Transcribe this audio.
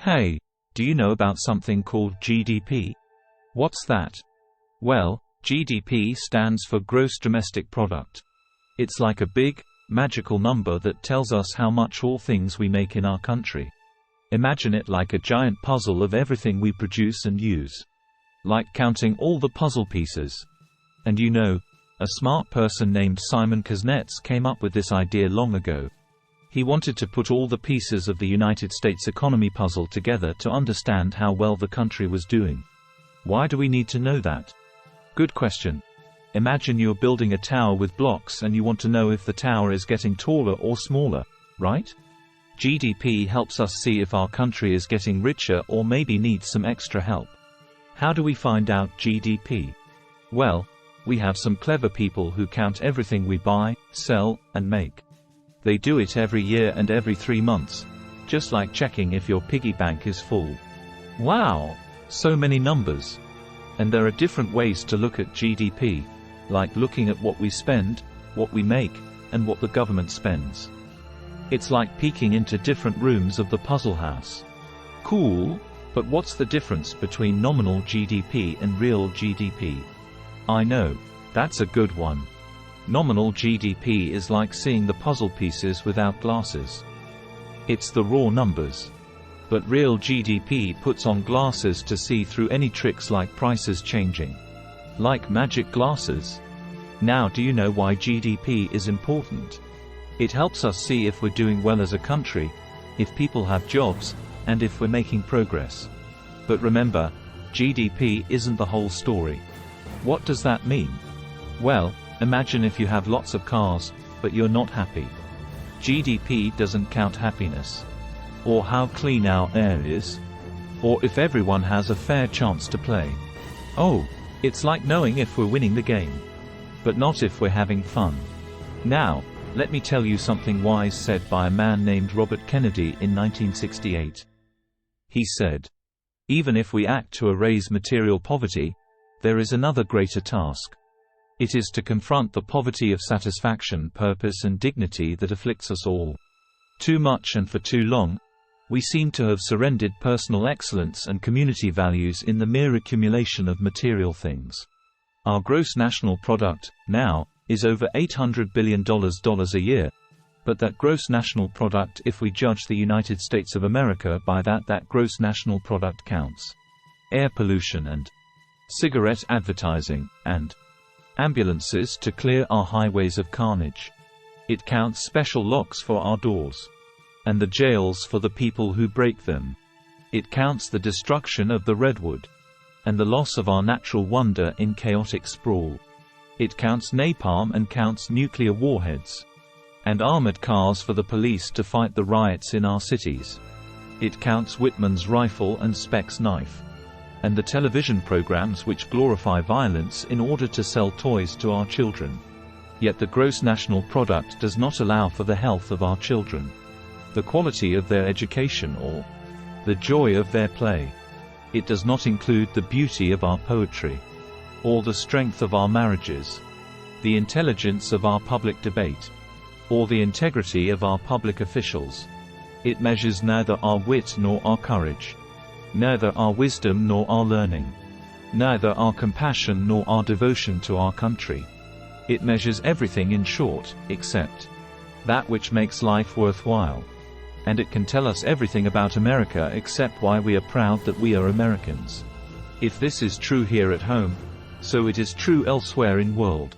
Hey, do you know about something called GDP? What's that? Well, GDP stands for Gross Domestic Product. It's like a big, magical number that tells us how much all things we make in our country. Imagine it like a giant puzzle of everything we produce and use. Like counting all the puzzle pieces. And you know, a smart person named Simon Kuznets came up with this idea long ago. He wanted to put all the pieces of the United States economy puzzle together to understand how well the country was doing. Why do we need to know that? Good question. Imagine you're building a tower with blocks and you want to know if the tower is getting taller or smaller, right? GDP helps us see if our country is getting richer or maybe needs some extra help. How do we find out GDP? Well, we have some clever people who count everything we buy, sell, and make. They do it every year and every 3 months, just like checking if your piggy bank is full. Wow! So many numbers. And there are different ways to look at GDP, like looking at what we spend, what we make, and what the government spends. It's like peeking into different rooms of the puzzle house. Cool, but what's the difference between nominal GDP and real GDP? I know, that's a good one. Nominal GDP is like seeing the puzzle pieces without glasses. It's the raw numbers. But real GDP puts on glasses to see through any tricks like prices changing. Like magic glasses. Now do you know why GDP is important? It helps us see if we're doing well as a country, if people have jobs, and if we're making progress. But remember, GDP isn't the whole story. What does that mean? Well, imagine if you have lots of cars, but you're not happy. GDP doesn't count happiness. Or how clean our air is. Or if everyone has a fair chance to play. Oh, it's like knowing if we're winning the game. But not if we're having fun. Now, let me tell you something wise said by a man named Robert Kennedy in 1968. He said, "Even if we act to erase material poverty, there is another greater task. It is to confront the poverty of satisfaction, purpose and dignity that afflicts us all. Too much and for too long, we seem to have surrendered personal excellence and community values in the mere accumulation of material things. Our gross national product, now, is over $800 billion a year. But that gross national product, if we judge the United States of America by that gross national product counts air pollution and cigarette advertising, and ambulances to clear our highways of carnage. It counts special locks for our doors. And the jails for the people who break them. It counts the destruction of the redwood. And the loss of our natural wonder in chaotic sprawl. It counts napalm and counts nuclear warheads. And armored cars for the police to fight the riots in our cities. It counts Whitman's rifle and Speck's knife. And the television programs which glorify violence in order to sell toys to our children. Yet the gross national product does not allow for the health of our children. The quality of their education or the joy of their play. It does not include the beauty of our poetry, or the strength of our marriages, the intelligence of our public debate, or the integrity of our public officials. It measures neither our wit nor our courage, neither our wisdom nor our learning, neither our compassion nor our devotion to our country. It measures everything, in short, except that which makes life worthwhile. And it can tell us everything about America except why we are proud that we are Americans. If this is true here at home, so it is true elsewhere in the world.